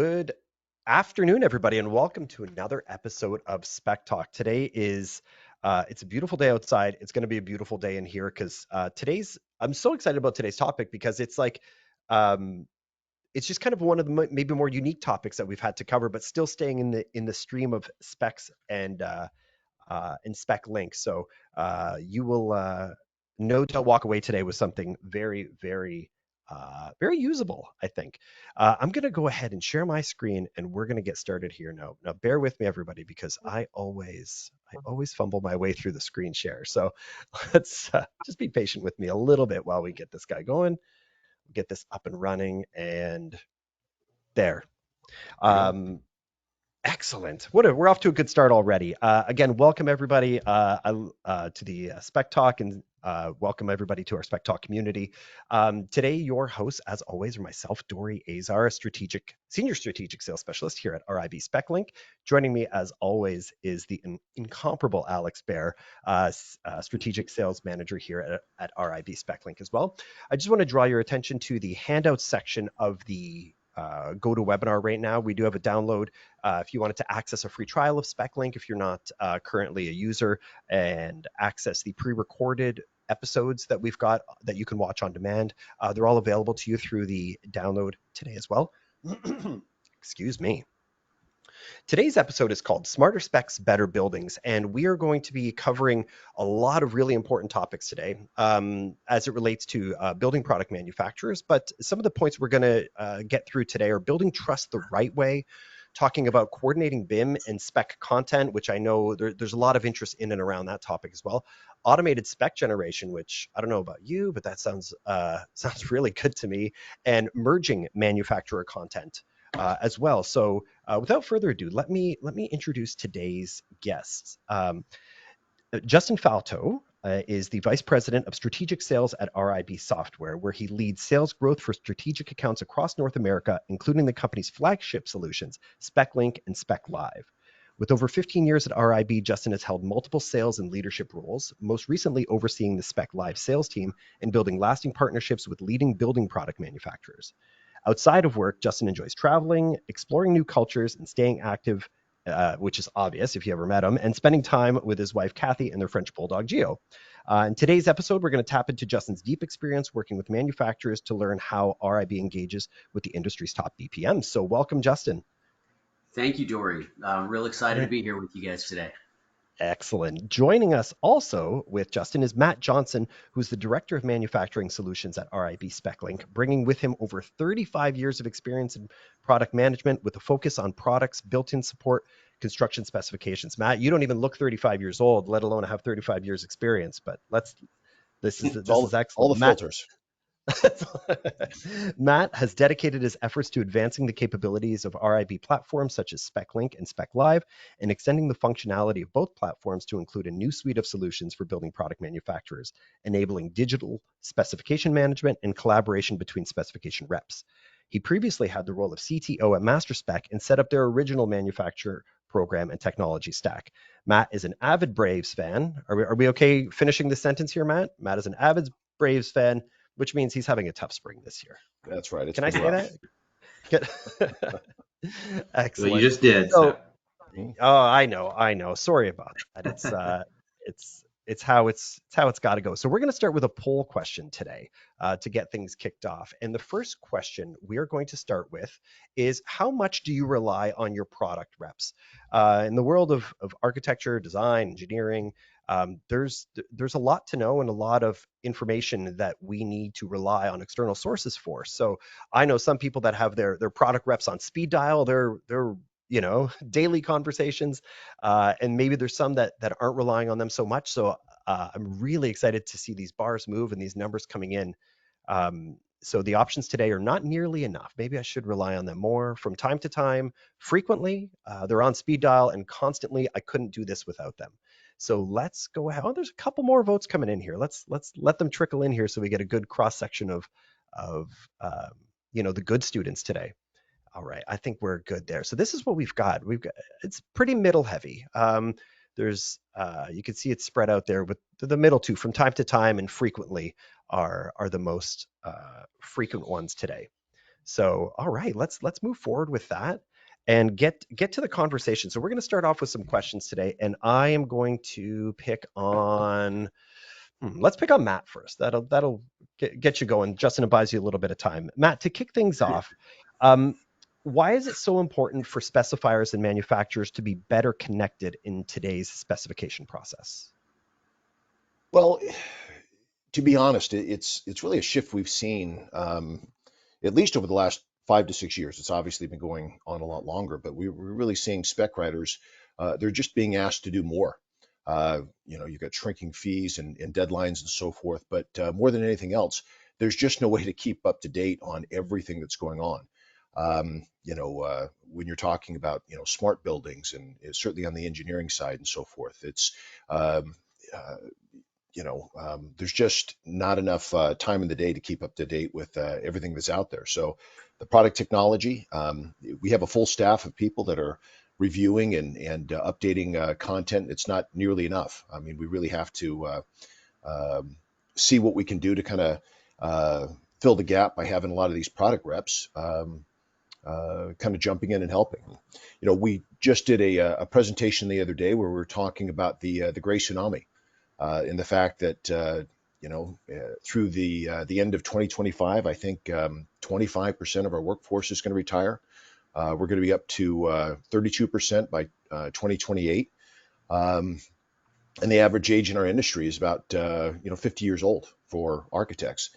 Good afternoon, everybody, and welcome to another episode of SpecTalk. Today is it's a beautiful day outside. It's going to be a beautiful day in here because I'm so excited about today's topic because um, it's just kind of one of the maybe more unique topics that we've had to cover, but still staying in the stream of specs and SpecLink. So you will no doubt walk away today with something very usable, I think. I'm going to go ahead and share my screen, and we're going to get started here now. Now, bear with me, everybody, because I always fumble my way through the screen share. So let's just be patient with me a little bit while we get this guy going, get this up and running, and there. Um, Excellent. We're off to a good start already. Again, welcome everybody to the Spec Talk, and welcome everybody to our Spec Talk community. Today, your hosts, as always, are myself, Dory, Azar, a senior strategic sales specialist here at RIB SpecLink. Joining me, as always, is the incomparable Alex Bear, strategic sales manager here at RIB SpecLink as well. I just want to draw your attention to the handout section of the GoToWebinar right now. We do have a download if you wanted to access a free trial of SpecLink, if you're not currently a user, and access the pre-recorded episodes that we've got that you can watch on demand. They're all available to you through the download today as well. Excuse me. Today's episode is called Smarter Specs, Better Buildings, and we are going to be covering a lot of really important topics today as it relates to building product manufacturers. But some of the points we're going to get through today are building trust the right way, talking about coordinating BIM and spec content, which I know there's a lot of interest in and around that topic as well. Automated spec generation, which I don't know about you, but that sounds really good to me, and merging manufacturer content as well. So without further ado, let me introduce today's guests. Justin Faltot is the Vice President of Strategic Sales at RIB Software, where he leads sales growth for strategic accounts across North America, including the company's flagship solutions, SpecLink and SpecLive. With over 15 years at RIB, Justin has held multiple sales and leadership roles, most recently overseeing the SpecLive sales team and building lasting partnerships with leading building product manufacturers. Outside of work, Justin enjoys traveling, exploring new cultures, and staying active, which is obvious if you ever met him, and spending time with his wife, Kathy, and their French bulldog, Gio. In today's episode, we're going to tap into Justin's deep experience working with manufacturers to learn how RIB engages with the industry's top BPMs. So welcome, Justin. Thank you, Dory. I'm real excited to be here with you guys today. Excellent. Joining us also with Justin is Matt Johnson, who's the Director of Manufacturing Solutions at RIB SpecLink, bringing with him over 35 years of experience in product management with a focus on products, built-in support, construction specifications. Matt, you don't even look 35 years old, let alone have 35 years experience, but this is excellent. All the filters. Matt has dedicated his efforts to advancing the capabilities of RIB platforms such as SpecLink and SpecLive, and extending the functionality of both platforms to include a new suite of solutions for building product manufacturers, enabling digital specification management and collaboration between specification reps. He previously had the role of CTO at MasterSpec and set up their original manufacturer program and technology stack. Matt is an avid Braves fan. Are we okay finishing the sentence here, Matt? Matt is an avid Braves fan, which means he's having a tough spring this year. That's right. Can I say that? Excellent. Well, you just did. Oh, I know. Sorry about that. It's how it's got to go. So we're going to start with a poll question today to get things kicked off. And the first question we are going to start with is, how much do you rely on your product reps? In the world of architecture, design, engineering, there's a lot to know and a lot of information that we need to rely on external sources for. So I know some people that have their product reps on speed dial, they're daily conversations, and maybe there's some that aren't relying on them so much. So I'm really excited to see these bars move and these numbers coming in. So the options today are not nearly enough. Maybe I should rely on them more from time to time, frequently. They're on speed dial and constantly. I couldn't do this without them. So let's go ahead. Oh, there's a couple more votes coming in here. Let's let them trickle in here so we get a good cross section of the good students today. All right, I think we're good there. So this is what we've got. It's pretty middle heavy. There's you can see it's spread out there, but the middle two from time to time and frequently are the most frequent ones today. So, all right, let's move forward with that and get to the conversation. So we're going to start off with some questions today, and I am going to pick on let's pick on Matt first. That'll get you going. Justin buys you a little bit of time. Matt, to kick things off, um, why is it so important for specifiers and manufacturers to be better connected in today's specification process? Well, to be honest, it's really a shift we've seen, at least over the last 5 to 6 years. It's obviously been going on a lot longer, but we're really seeing spec writers. They're just being asked to do more. You've got shrinking fees and deadlines and so forth, but more than anything else, there's just no way to keep up to date on everything that's going on. When you're talking about smart buildings and certainly on the engineering side and so forth, it's um, uh, there's just not enough time in the day to keep up to date with everything that's out there. So the product technology, we have a full staff of people that are reviewing and updating content. It's not nearly enough. I mean, we really have to see what we can do to kind of fill the gap by having a lot of these product reps kind of jumping in and helping. We just did a presentation the other day where we were talking about the gray tsunami in the fact that through the end of 2025, I think 25% of our workforce is going to retire. We're going to be up to 32% by 2028, and the average age in our industry is about 50 years old for architects,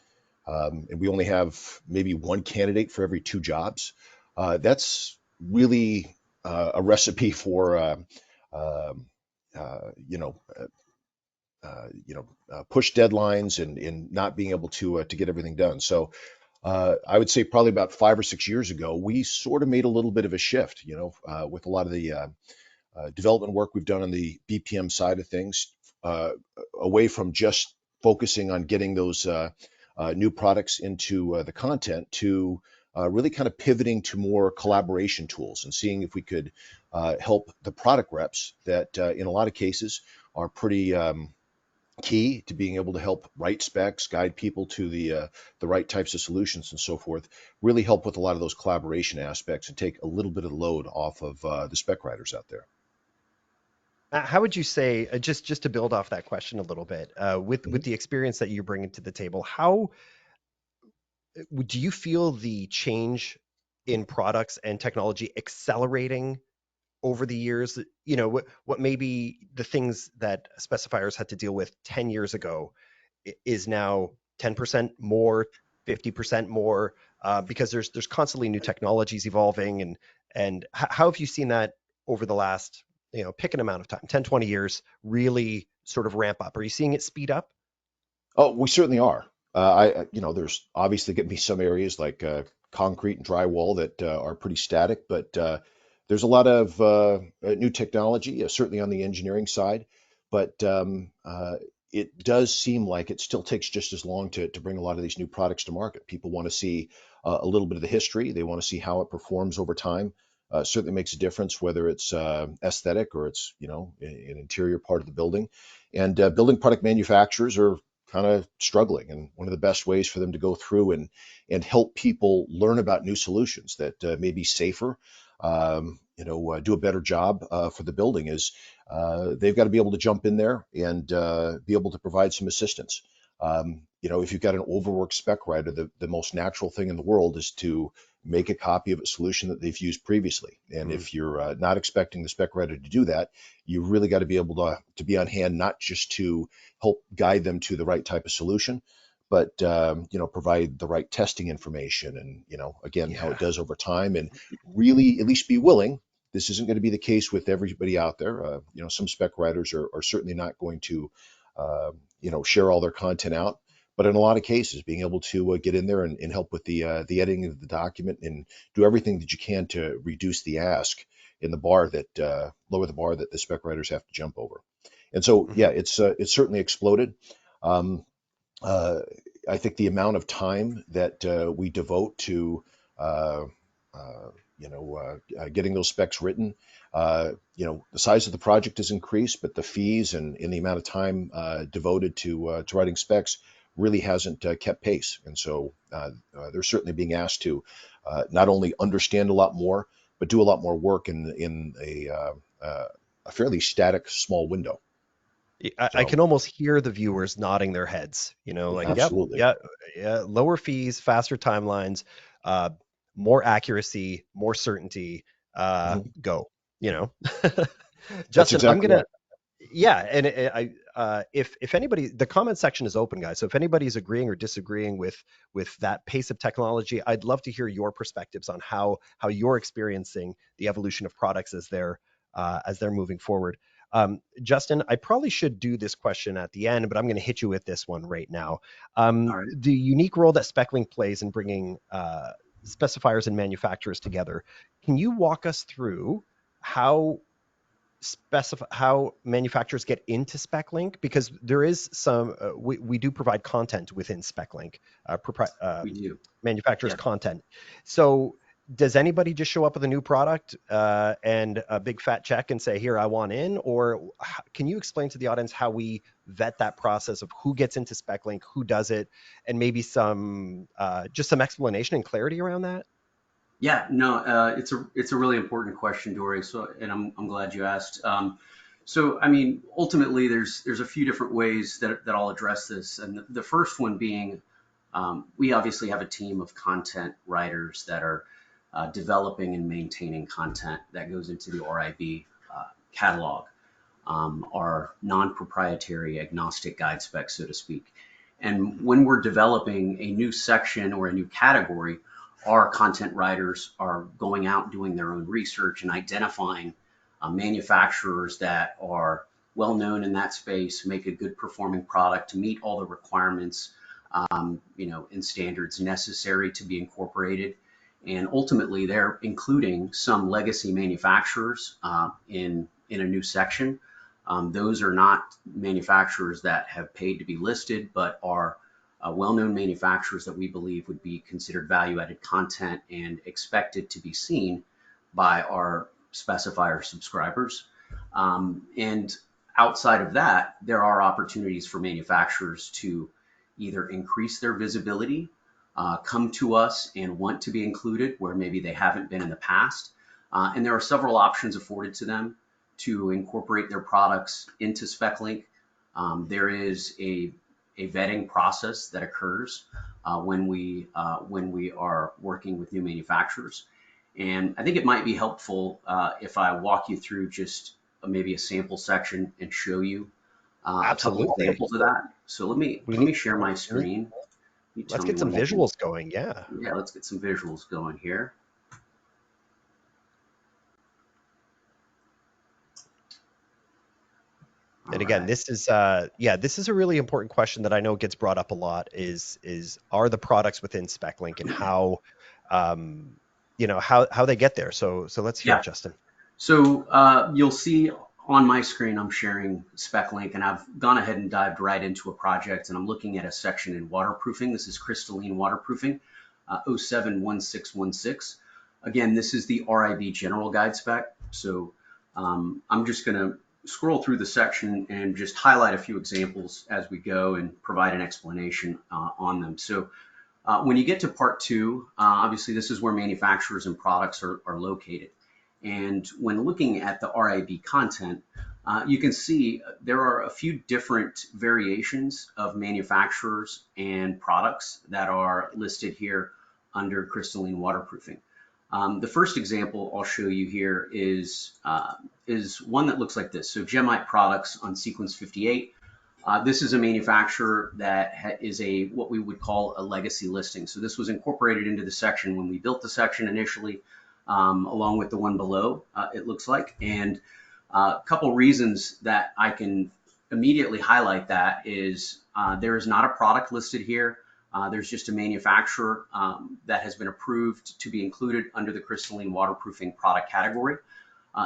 and we only have maybe one candidate for every two jobs. That's really a recipe for um, you know push deadlines and not being able to get everything done. So I would say probably about 5 or 6 years ago, we sort of made a little bit of a shift, with a lot of the development work we've done on the BPM side of things, uh, away from just focusing on getting those new products into the content to really kind of pivoting to more collaboration tools and seeing if we could help the product reps that in a lot of cases are pretty key to being able to help write specs, guide people to the right types of solutions and so forth, really help with a lot of those collaboration aspects and take a little bit of the load off of the spec writers out there. How would you say, just to build off that question a little bit, with Mhm. the experience that you bring into the table, how do you feel the change in products and technology accelerating over the years? What maybe the things that specifiers had to deal with 10 years ago is now 10% more, 50% more, because there's constantly new technologies evolving. And how have you seen that over the last, pick an amount of time, 10, 20 years, really sort of ramp up? Are you seeing it speed up? Oh, we certainly are. There's obviously going to be some areas like concrete and drywall that are pretty static, but there's a lot of new technology, certainly on the engineering side. But it does seem like it still takes just as long to bring a lot of these new products to market. People want to see a little bit of the history. They want to see how it performs over time. Certainly makes a difference whether it's aesthetic or it's an interior part of the building. And building product manufacturers are kind of struggling, and one of the best ways for them to go through and help people learn about new solutions that may be safer, do a better job for the building is they've got to be able to jump in there and be able to provide some assistance. If you've got an overworked spec writer, the most natural thing in the world is to make a copy of a solution that they've used previously. And Mm, if you're not expecting the spec writer to do that, you really got to be able to be on hand, not just to help guide them to the right type of solution, but provide the right testing information and again how it yeah. does over time, and really at least be willing. This isn't going to be the case with everybody out there. Some spec writers are certainly not going to share all their content out. But in a lot of cases, being able to get in there and help with the editing of the document and do everything that you can to reduce the ask in the bar that lower the bar that the spec writers have to jump over. And so, yeah, Mhm. it's certainly exploded. Um, uh, I think the amount of time that we devote to uh, getting those specs written, the size of the project has increased, but the fees and the amount of time devoted to writing specs really hasn't kept pace. And so they're certainly being asked to not only understand a lot more, but do a lot more work in a fairly static small window. I So can almost hear the viewers nodding their heads, like, yep, absolutely. yeah, yeah, lower fees, faster timelines, uh, more accuracy, more certainty, Mhm. go, you know. That's Justin, I'm exactly gonna, right. yeah, and if anybody, the comment section is open, guys. So if anybody's agreeing or disagreeing with that pace of technology, I'd love to hear your perspectives on how you're experiencing the evolution of products as they're moving forward. Justin, I probably should do this question at the end, but I'm going to hit you with this one right now. All right. The unique role that SpecLink plays in bringing specifiers and manufacturers together. Can you walk us through how specify how manufacturers get into SpecLink? Because there is some we do provide content within SpecLink, We do. manufacturers Yeah. content. So does anybody just show up with a new product and a big fat check and say, here, I want in? Or can you explain to the audience how we vet that process of who gets into SpecLink, who does it, and maybe some just some explanation and clarity around that? Yeah, no, it's a really important question, Dory. So, and I'm glad you asked. So, I mean, ultimately, there's a few different ways that I'll address this, and the first one being, we obviously have a team of content writers that are developing and maintaining content that goes into the RIB catalog, our non-proprietary agnostic guide spec, so to speak. And when we're developing a new section or a new category, our content writers are going out doing their own research and identifying manufacturers that are well known in that space, make a good performing product to meet all the requirements, and standards necessary to be incorporated. And ultimately, they're including some legacy manufacturers in a new section. Those are not manufacturers that have paid to be listed, but are well-known manufacturers that we believe would be considered value-added content and expected to be seen by our specifier subscribers. And outside of that, there are opportunities for manufacturers to either increase their visibility, come to us and want to be included where maybe they haven't been in the past. And there are several options afforded to them to incorporate their products into SpecLink. There is a vetting process that occurs when we are working with new manufacturers. And I think it might be helpful if I walk you through just maybe a sample section and show you a couple Absolutely. examples of that. So let me We let need, me share my we need screen. You tell let's me get some when you can. visuals going. Yeah. Yeah, let's get some visuals going here. All And again, right. this is a really important question that I know gets brought up a lot is are the products within SpecLink and how how they get there. So let's hear it, Yeah. Justin. So you'll see on my screen, I'm sharing SpecLink, and I've gone ahead and dived right into a project, and I'm looking at a section in waterproofing. This is crystalline waterproofing, 071616. Again, this is the RIB general guide spec. So I'm just going to scroll through the section and just highlight a few examples as we go and provide an explanation on them. So when you get to part two, obviously this is where manufacturers and products are located. And when looking at the RIB content, you can see there are a few different variations of manufacturers and products that are listed here under crystalline waterproofing. The first example I'll show you here is one that looks like this. So Gemite products on sequence 58. This is a manufacturer that is what we would call a legacy listing. So this was incorporated into the section when we built the section initially, along with the one below, it looks like. And a couple reasons that I can immediately highlight that is there is not a product listed here. There's just a manufacturer that has been approved to be included under the crystalline waterproofing product category.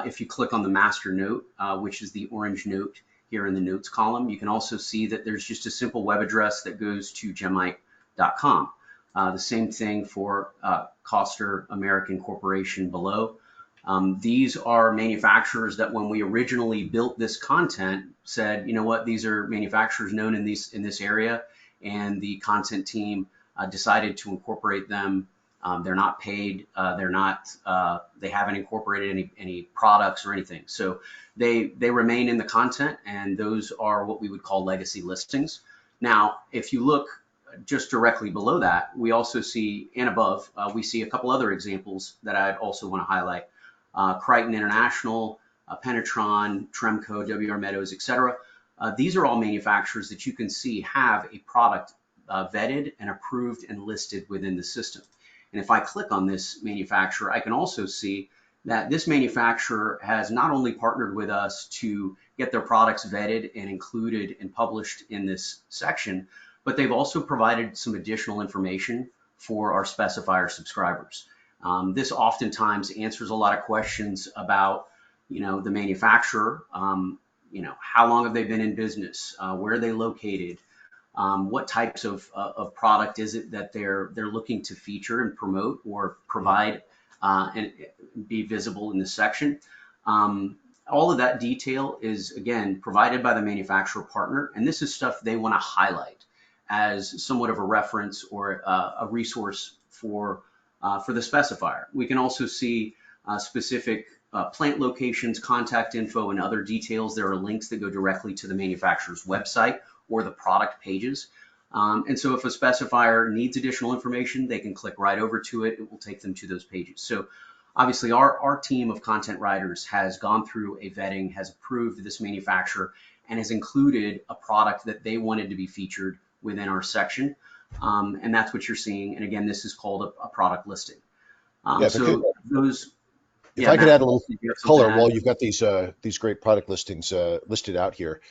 If you click on the master note, which is the orange note here in the notes column, you can also see that there's just a simple web address that goes to gemite.com. The same thing for Coster American Corporation below. These are manufacturers that when we originally built this content said, you know what, these are manufacturers known in this area, and the content team decided to incorporate them. They're not paid. They haven't incorporated any products or anything. So they remain in the content, and those are what we would call legacy listings. Now, if you look just directly below that, we also see, and above, we see a couple other examples that I'd also want to highlight. Crichton International, Penetron, Tremco, WR Meadows, etc. These are all manufacturers that you can see have a product vetted and approved and listed within the system. And if I click on this manufacturer, I can also see that this manufacturer has not only partnered with us to get their products vetted and included and published in this section, but they've also provided some additional information for our specifier subscribers. This oftentimes answers a lot of questions about, the manufacturer, how long have they been in business, where are they located, what types of product is it that they're looking to feature and promote or provide and be visible in this section. All of that detail is, again, provided by the manufacturer partner, and this is stuff they want to highlight as somewhat of a reference or a resource for the specifier. We can also see specific plant locations, contact info, and other details. There are links that go directly to the manufacturer's website or the product pages. And so if a specifier needs additional information, they can click right over to it. It will take them to those pages. So obviously our team of content writers has gone through a vetting, has approved this manufacturer, and has included a product that they wanted to be featured within our section. And that's what you're seeing. And again, this is called a product listing. If I could add a little color while you've got these great product listings listed out here.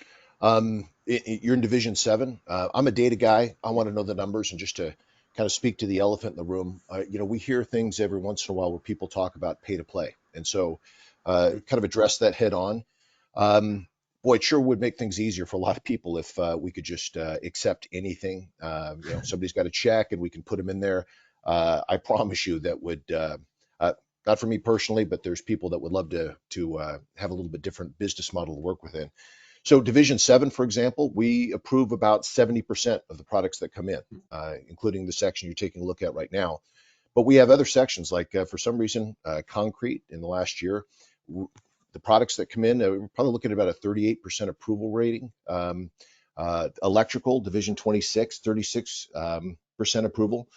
You're in Division 7. I'm a data guy. I want to know the numbers, and just to kind of speak to the elephant in the room. We hear things every once in a while where people talk about pay to play, and so kind of address that head on. Boy, it sure would make things easier for a lot of people if we could just accept anything. Somebody's got a check and we can put them in there. I promise you that would. Not for me personally, but there's people that would love to have a little bit different business model to work within. So Division 7, for example, we approve about 70% of the products that come in, including the section you're taking a look at right now. But we have other sections like, for some reason, concrete in the last year. The products that come in, we're probably looking at about a 38% approval rating. Electrical, Division 26, 36% approval.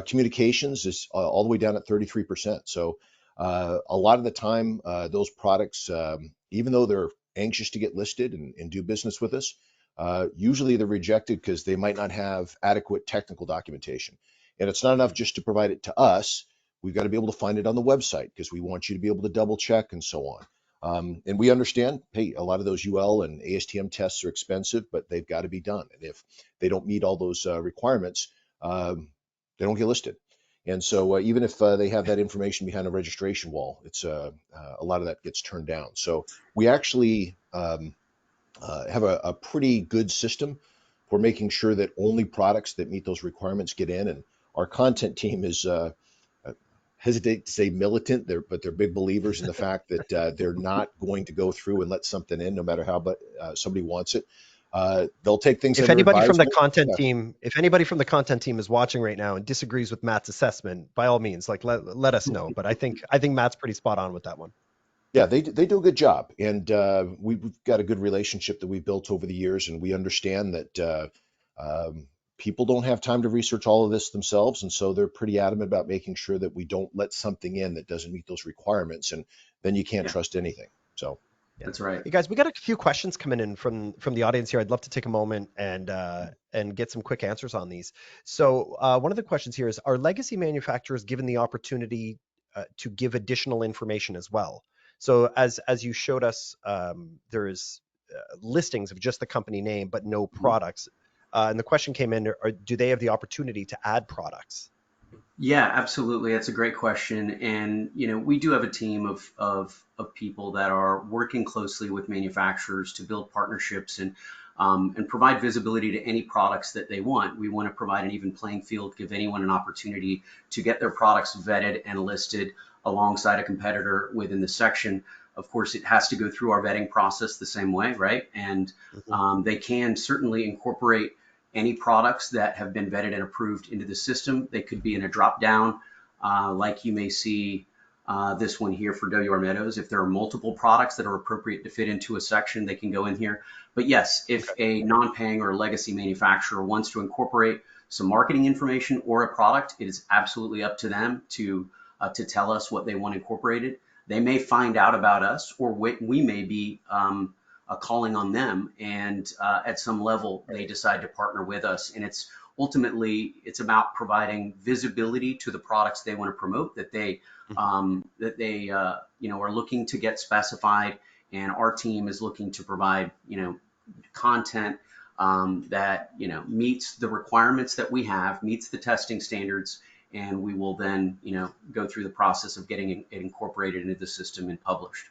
Communications is all the way down at 33%. So a lot of the time, those products, even though they're anxious to get listed and do business with us, usually they're rejected because they might not have adequate technical documentation. And it's not enough just to provide it to us. We've got to be able to find it on the website because we want you to be able to double check and so on. And we understand, hey, a lot of those UL and ASTM tests are expensive, but they've got to be done. And if they don't meet all those requirements, they don't get listed. And so even if they have that information behind a registration wall, it's a lot of that gets turned down. So we actually have a pretty good system for making sure that only products that meet those requirements get in. And our content team is, hesitate to say militant, but they're big believers in the fact that they're not going to go through and let something in no matter how somebody wants it. They'll take things. If anybody from the content team is watching right now and disagrees with Matt's assessment, by all means, let us know. But I think Matt's pretty spot on with that one. Yeah, they do a good job, and we've got a good relationship that we built over the years, and we understand that people don't have time to research all of this themselves, and so they're pretty adamant about making sure that we don't let something in that doesn't meet those requirements, and then you can't trust anything. So. Yeah. That's right. Hey guys, we got a few questions coming in from the audience here. I'd love to take a moment and get some quick answers on these. So one of the questions here is, are legacy manufacturers given the opportunity to give additional information as well? So as you showed us, there is listings of just the company name, but no products. And the question came in, do they have the opportunity to add products? Yeah, absolutely. That's a great question. And, we do have a team of people that are working closely with manufacturers to build partnerships and provide visibility to any products that they want. We want to provide an even playing field, give anyone an opportunity to get their products vetted and listed alongside a competitor within the section. Of course, it has to go through our vetting process the same way, right? And they can certainly incorporate any products that have been vetted and approved into the system. They could be in a drop down, like you may see this one here for WR Meadows. If there are multiple products that are appropriate to fit into a section, they can go in here. But yes, if a non-paying or legacy manufacturer wants to incorporate some marketing information or a product, it is absolutely up to them to tell us what they want incorporated. They may find out about us, or we may be calling on them, and at some level they decide to partner with us. And it's ultimately about providing visibility to the products they want to promote, that they are looking to get specified, and our team is looking to provide content that meets the requirements that we have, meets the testing standards, and we will then go through the process of getting it incorporated into the system and published.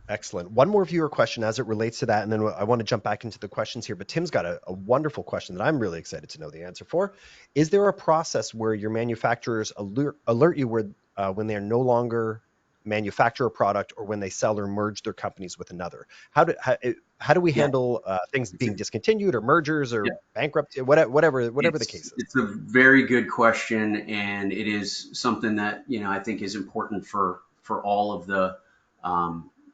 Excellent. One more viewer question as it relates to that, and then I want to jump back into the questions here. But Tim's got a wonderful question that I'm really excited to know the answer for. Is there a process where your manufacturers alert you when they're no longer manufacture a product, or when they sell or merge their companies with another? How do we handle things being discontinued, or mergers, or bankruptcy, whatever the case is? It's a very good question, and it is something that I think is important for all of the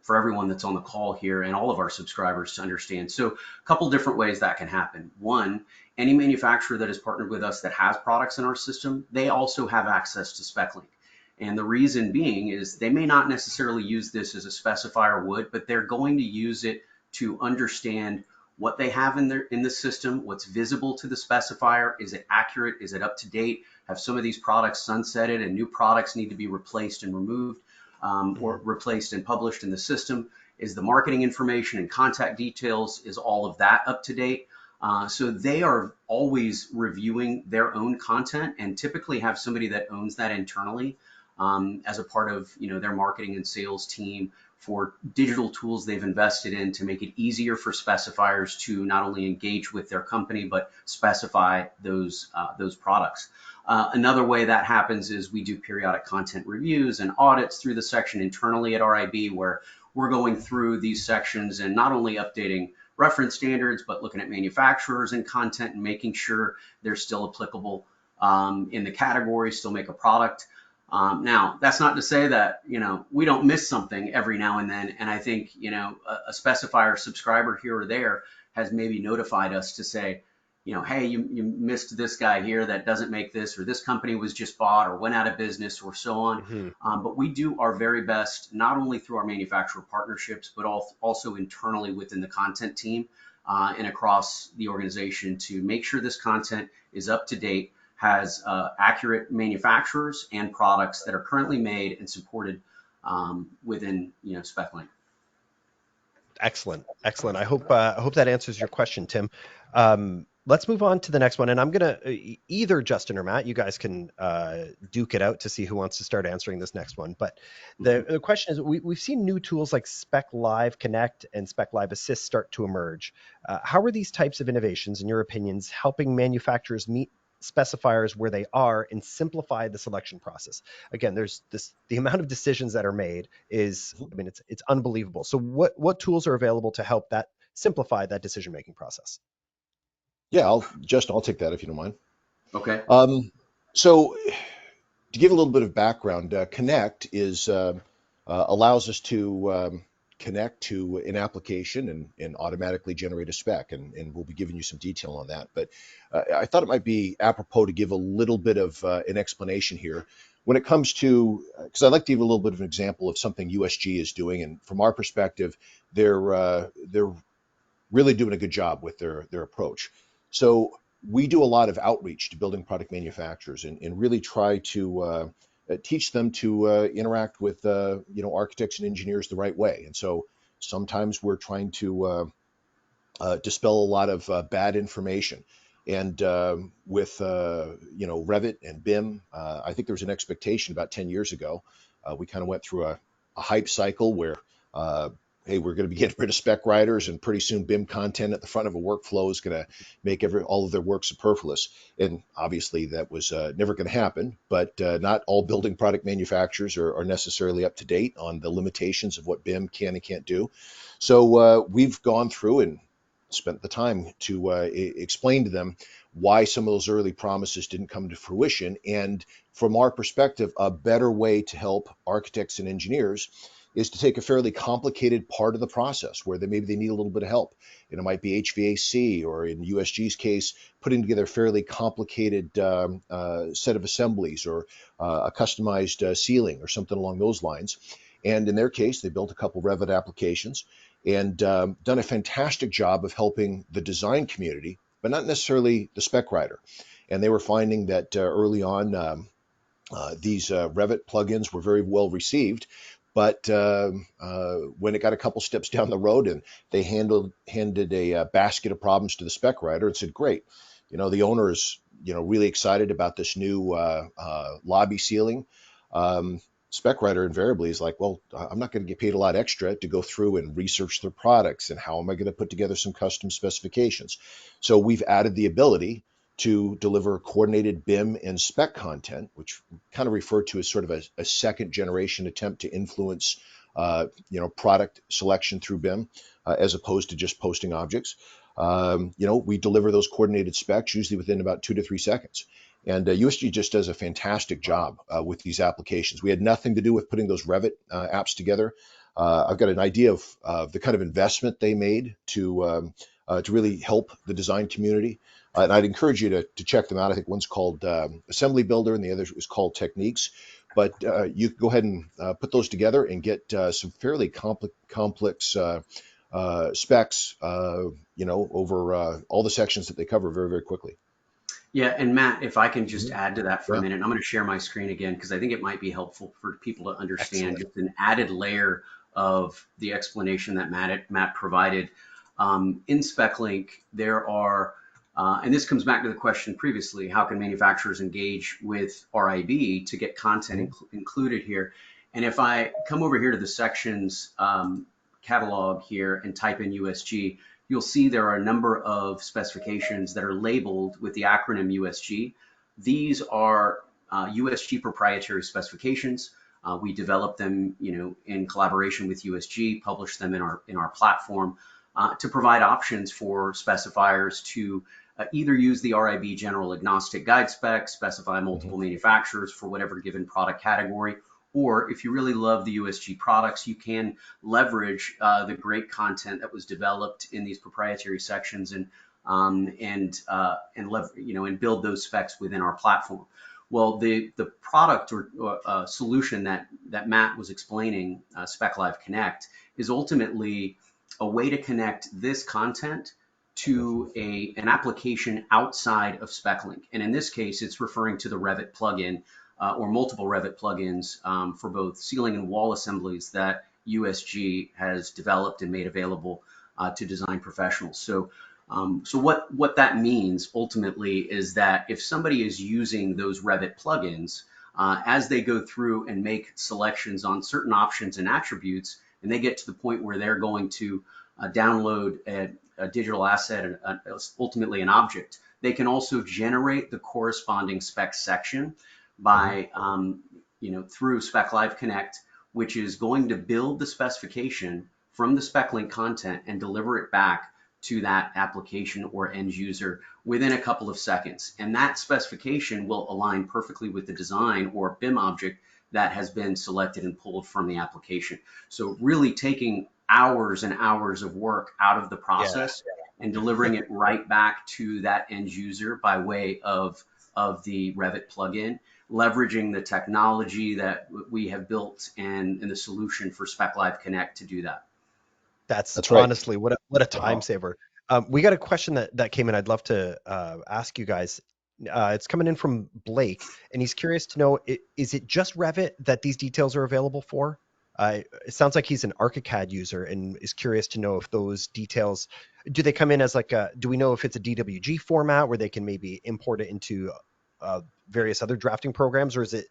for everyone that's on the call here and all of our subscribers to understand. So a couple different ways that can happen. One, any manufacturer that has partnered with us that has products in our system, they also have access to SpecLink. And the reason being is they may not necessarily use this as a specifier would, but they're going to use it to understand what they have in the system, what's visible to the specifier. Is it accurate? Is it up to date? Have some of these products sunsetted and new products need to be replaced and removed, or replaced and published in the system? Is the marketing information and contact details, is all of that up to date? So they are always reviewing their own content, and typically have somebody that owns that internally as a part of their marketing and sales team, for digital tools they've invested in to make it easier for specifiers to not only engage with their company but specify those products. Another way that happens is we do periodic content reviews and audits through the section internally at RIB, where we're going through these sections and not only updating reference standards, but looking at manufacturers and content and making sure they're still applicable in the category, still make a product. Now, that's not to say that, we don't miss something every now and then. And I think, a specifier subscriber here or there has maybe notified us to say, hey, you missed this guy here that doesn't make this, or this company was just bought or went out of business, or so on. But we do our very best, not only through our manufacturer partnerships, but also internally within the content team and across the organization, to make sure this content is up to date, has accurate manufacturers and products that are currently made and supported within SpecLink. Excellent. I hope that answers your question, Tim. Let's move on to the next one, and I'm gonna either Justin or Matt, you guys can duke it out to see who wants to start answering this next one. But the question is, we've seen new tools like SpecLive Connect and SpecLive Assist start to emerge. How are these types of innovations, in your opinions, helping manufacturers meet specifiers where they are and simplify the selection process? Again, the amount of decisions that are made is, it's unbelievable. So what tools are available to help that simplify that decision-making process? Yeah, I'll take that if you don't mind. Okay. So to give a little bit of background, Connect allows us to connect to an application and automatically generate a spec, and we'll be giving you some detail on that. But I thought it might be apropos to give a little bit of an explanation here when it comes to, because I'd like to give a little bit of an example of something USG is doing, and from our perspective, they're really doing a good job with their approach. So we do a lot of outreach to building product manufacturers and really try to teach them to interact with architects and engineers the right way. And so sometimes we're trying to dispel a lot of bad information. And with Revit and BIM, I think there was an expectation about 10 years ago. We kind of went through a hype cycle where hey, we're going to be getting rid of spec writers, and pretty soon BIM content at the front of a workflow is going to make all of their work superfluous. And obviously that was never going to happen, but not all building product manufacturers are necessarily up to date on the limitations of what BIM can and can't do. So we've gone through and spent the time to explain to them why some of those early promises didn't come to fruition. And from our perspective, a better way to help architects and engineers is to take a fairly complicated part of the process where maybe they need a little bit of help. And it might be HVAC, or in USG's case, putting together a fairly complicated set of assemblies, or a customized ceiling or something along those lines. And in their case, they built a couple Revit applications and done a fantastic job of helping the design community, but not necessarily the spec writer. And they were finding that early on, these Revit plugins were very well received, but when it got a couple steps down the road and they handed a basket of problems to the spec writer and said, "Great, the owner is really excited about this new lobby ceiling." Spec writer invariably is like, "Well, I'm not going to get paid a lot extra to go through and research their products, and how am I going to put together some custom specifications?" So we've added the ability to deliver coordinated BIM and spec content, which kind of refer to as sort of a second generation attempt to influence product selection through BIM, as opposed to just posting objects. We deliver those coordinated specs usually within about 2 to 3 seconds. And USG just does a fantastic job with these applications. We had nothing to do with putting those Revit apps together. I've got an idea of the kind of investment they made to really help the design community. And I'd encourage you to check them out. I think one's called Assembly Builder and the other is called Techniques. But you can go ahead and put those together and get some fairly complex specs, over all the sections that they cover very, very quickly. Yeah, and Matt, if I can just Mhm. add to that for a Yeah, minute, I'm going to share my screen again because I think it might be helpful for people to understand Excellent. just an added layer of the explanation that Matt provided. In SpecLink, there are, and this comes back to the question previously, how can manufacturers engage with RIB to get content included here? And if I come over here to the sections catalog here and type in USG, you'll see there are a number of specifications that are labeled with the acronym USG. These are USG proprietary specifications. We developed them, in collaboration with USG, published them in our platform to provide options for specifiers to either use the RIB general agnostic guide spec, specify mhm. multiple manufacturers for whatever given product category, or if you really love the USG products, you can leverage the great content that was developed in these proprietary sections and build those specs within our platform. Well, the product or solution that Matt was explaining, SpecLive Connect, is ultimately a way to connect this content to an application outside of SpecLink. And in this case, it's referring to the Revit plugin or multiple Revit plugins for both ceiling and wall assemblies that USG has developed and made available to design professionals. So what that means ultimately is that if somebody is using those Revit plugins, as they go through and make selections on certain options and attributes, and they get to the point where they're going to download a digital asset, and ultimately an object, they can also generate the corresponding spec section by through SpecLive Connect, which is going to build the specification from the SpecLink content and deliver it back to that application or end user within a couple of seconds. And that specification will align perfectly with the design or BIM object that has been selected and pulled from the application. So really taking hours and hours of work out of the Yeah. process and delivering it right back to that end user by way of the Revit plugin, leveraging the technology that we have built and the solution for SpecLive Connect to do that. That's That's right. honestly what a time Wow. saver. We got a question that came in. I'd love to ask you guys. It's coming in from Blake, and he's curious to know: is it just Revit that these details are available for? It sounds like he's an ArchiCAD user and is curious to know if those details do they come in as like a. Do we know if it's a DWG format where they can maybe import it into various other drafting programs, or is it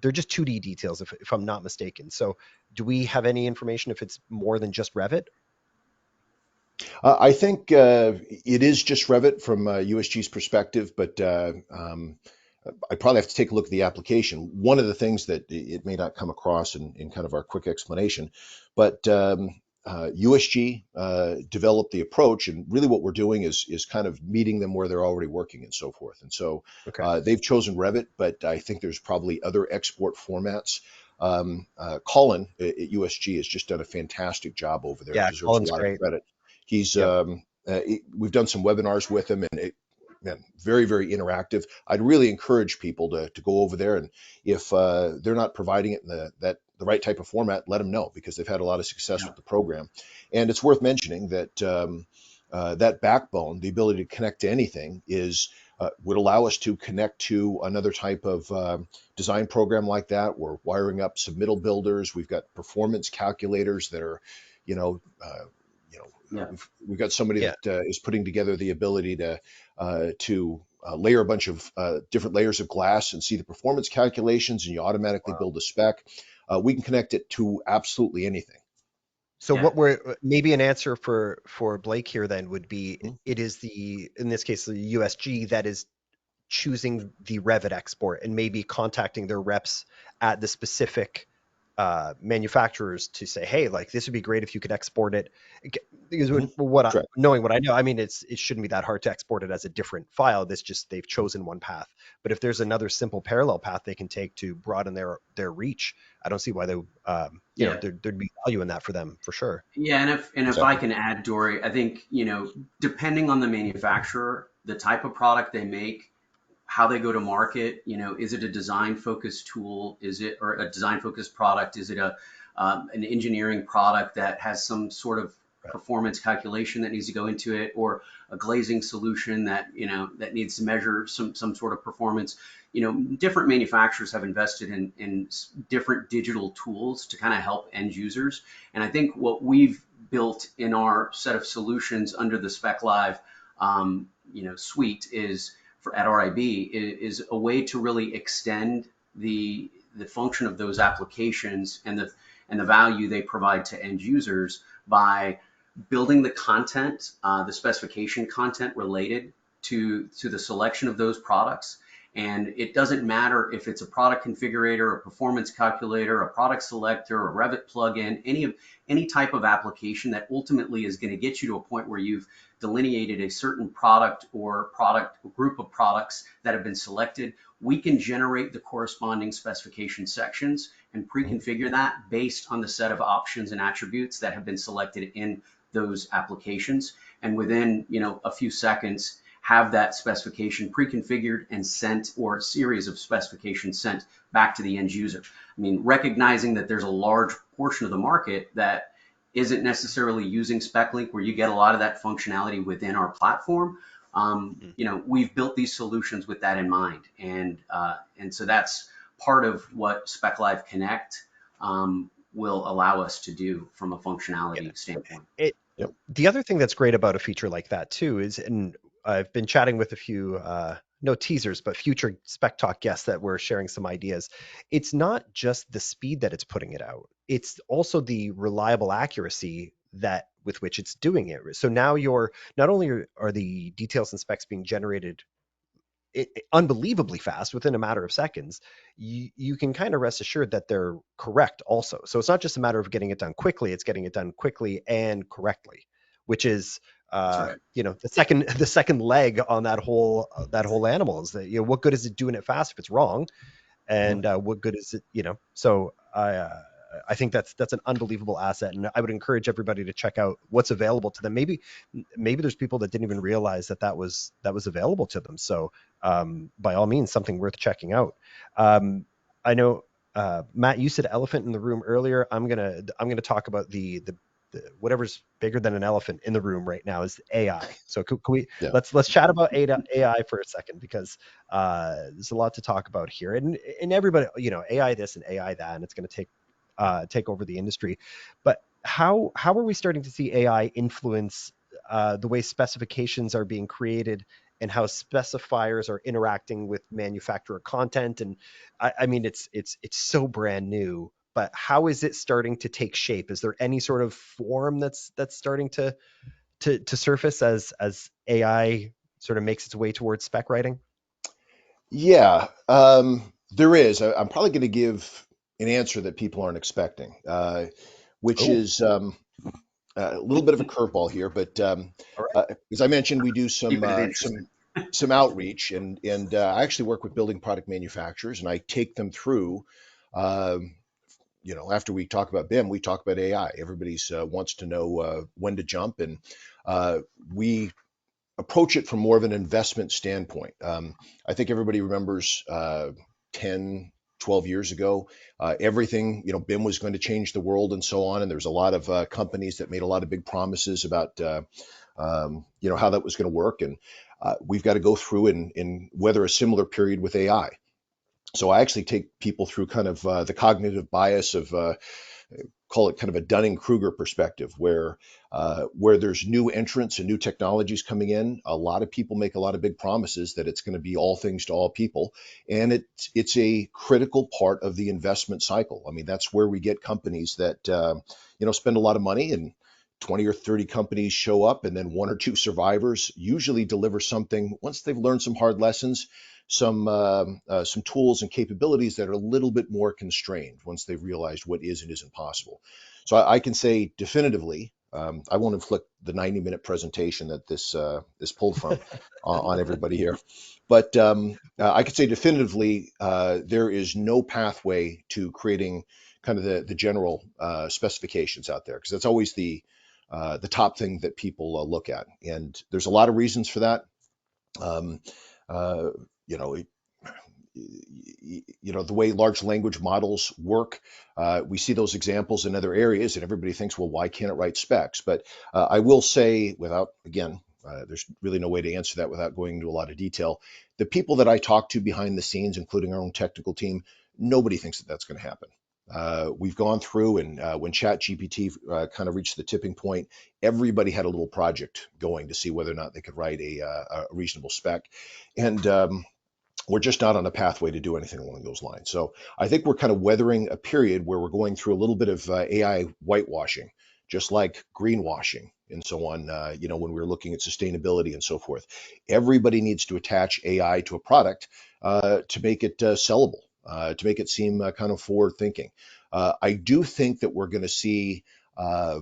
they're just 2D details if I'm not mistaken? So do we have any information if it's more than just Revit? I think it is just Revit from USG's perspective, but I probably have to take a look at the application. One of the things that it may not come across in kind of our quick explanation, but USG developed the approach, and really what we're doing is kind of meeting them where they're already working and so forth. And so Okay. they've chosen Revit, but I think there's probably other export formats. Colin at USG has just done a fantastic job over there. Yeah, Deserves a Colin's lot of great. credit. He's Yep. we've done some webinars with him, and man, very, very interactive. I'd really encourage people to go over there, and if they're not providing it in the right type of format, let them know, because they've had a lot of success Yeah. with the program. And it's worth mentioning that that backbone, the ability to connect to anything, is would allow us to connect to another type of design program like that. We're wiring up submittal builders. We've got performance calculators that are, you know, Yeah. we've got somebody Yeah. that is putting together the ability to layer a bunch of different layers of glass and see the performance calculations, and you automatically Wow. build a spec. We can connect it to absolutely anything. So Yeah. what we're maybe an answer for Blake here then would be Mhm. it is in this case the USG that is choosing the Revit export and maybe contacting their reps at the specific manufacturers to say, hey, like this would be great if you could export it. Because Mhm. Correct. knowing what I know, I mean, it shouldn't be that hard to export it as a different file. This just they've chosen one path. But if there's another simple parallel path they can take to broaden their reach, I don't see why Yeah. there'd be value in that for them for sure. Yeah, and if I Exactly. can add, Dory, I think, depending on the manufacturer, the type of product they make, how they go to market, is it a design focused tool? Is it, or a design focused product? Is it an engineering product that has some sort of Right. performance calculation that needs to go into it, or a glazing solution that needs to measure some sort of performance? Different manufacturers have invested in different digital tools to kind of help end users. And I think what we've built in our set of solutions under the SpecLive, suite is at RIB is a way to really extend the function of those applications and the value they provide to end users by building the content, the specification content related to the selection of those products. And it doesn't matter if it's a product configurator, a performance calculator, a product selector, a Revit plugin, any type of application that ultimately is going to get you to a point where you've delineated a certain product or product group of products that have been selected. We can generate the corresponding specification sections and Mhm. pre-configure that based on the set of options and attributes that have been selected in those applications. And within a few seconds, have that specification pre-configured and sent, or a series of specifications sent back to the end user. I mean, recognizing that there's a large portion of the market that isn't necessarily using SpecLink, where you get a lot of that functionality within our platform. Mm. We've built these solutions with that in mind, and so that's part of what SpecLive Connect will allow us to do from a Yeah. functionality standpoint. It Yep. The other thing that's great about a feature like that too is, and I've been chatting with a few, no teasers, but future Spec Talk guests that were sharing some ideas. It's not just the speed that it's putting it out; it's also the reliable accuracy that with which it's doing it. So now you're not only are the details and specs being generated unbelievably fast within a matter of seconds, you can kind of rest assured that they're correct also. So it's not just a matter of getting it done quickly, it's getting it done quickly and correctly, which is That's right. the second leg on that whole animal is that, what good is it doing it fast if it's wrong? Mhm. And what good is it, so I think that's an unbelievable asset, and I would encourage everybody to check out what's available to them. Maybe there's people that didn't even realize that was available to them. So by all means, something worth checking out. I know, Matt, you said elephant in the room earlier. I'm gonna talk about the whatever's bigger than an elephant in the room right now is AI. So can we Yeah. let's chat about AI for a second, because there's a lot to talk about here, and everybody, AI this and AI that, and it's going to take over the industry. But how are we starting to see AI influence the way specifications are being created and how specifiers are interacting with manufacturer content? And I mean, it's so brand new, but how is it starting to take shape? Is there any sort of form that's starting to surface as AI sort of makes its way towards spec writing? Yeah, there is. I'm probably going to give an answer that people aren't expecting, which Oh, is a little bit of a curveball here, but All right, as I mentioned, we do some keeping it interesting. some outreach, and I actually work with building product manufacturers, and I take them through. Um, After we talk about BIM, we talk about AI. Everybody's wants to know when to jump, and we approach it from more of an investment standpoint. I think everybody remembers 10, 12 years ago, everything, BIM was going to change the world and so on. And there's a lot of companies that made a lot of big promises about, how that was going to work. And we've got to go through and weather a similar period with AI. So I actually take people through kind of the cognitive bias of call it kind of a Dunning-Kruger perspective, where there's new entrants and new technologies coming in. A lot of people make a lot of big promises that it's going to be all things to all people, and it's a critical part of the investment cycle. I mean, that's where we get companies that spend a lot of money, and 20 or 30 companies show up, and then one or two survivors usually deliver something once they've learned some hard lessons, some tools and capabilities that are a little bit more constrained once they've realized what is and isn't possible. So I can say definitively, I won't inflict the 90-minute presentation that this is pulled from on everybody here, but I can say definitively there is no pathway to creating kind of the general specifications out there, because that's always the top thing that people look at, and there's a lot of reasons for that. Um, uh, you know, the way large language models work, we see those examples in other areas, and everybody thinks, well, why can't it write specs? But I will say, without, again, there's really no way to answer that without going into a lot of detail. The people that I talk to behind the scenes, including our own technical team, nobody thinks that that's going to happen. We've gone through, and when ChatGPT kind of reached the tipping point, everybody had a little project going to see whether or not they could write a reasonable spec. And we're just not on a pathway to do anything along those lines. So I think we're kind of weathering a period where we're going through a little bit of AI whitewashing, just like greenwashing and so on, when we're looking at sustainability and so forth. Everybody needs to attach AI to a product to make it sellable, to make it seem kind of forward thinking. I do think that we're going to see uh,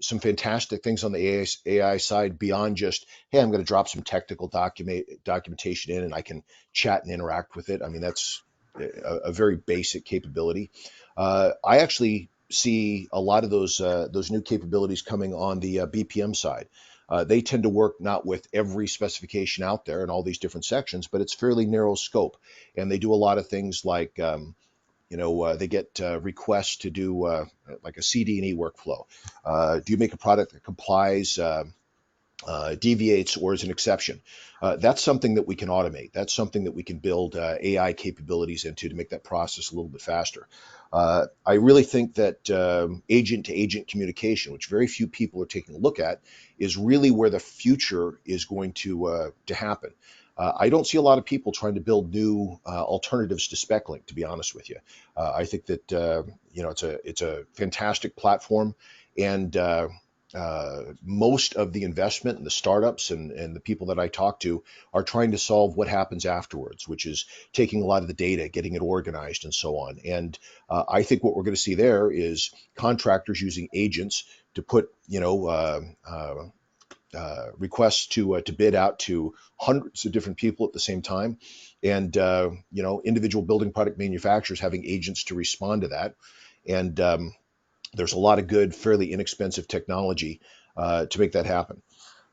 some fantastic things on the AI side beyond just, hey, I'm going to drop some technical documentation in and I can chat and interact with it. I mean, that's a very basic capability. I actually see a lot of those new capabilities coming on the BPM side. They tend to work not with every specification out there in all these different sections, but it's fairly narrow scope. And they do a lot of things like they get requests to do like a CD&E workflow. Do you make a product that complies, deviates, or is an exception? That's something that we can automate. That's something that we can build AI capabilities into to make that process a little bit faster. I really think that agent-to-agent communication, which very few people are taking a look at, is really where the future is going to happen. I don't see a lot of people trying to build new alternatives to SpecLink, to be honest with you. I think that it's a fantastic platform, and most of the investment and the startups and the people that I talk to are trying to solve what happens afterwards, which is taking a lot of the data, getting it organized, and so on. And I think what we're going to see there is contractors using agents to put requests to bid out to hundreds of different people at the same time, and individual building product manufacturers having agents to respond to that. And there's a lot of good, fairly inexpensive technology to make that happen.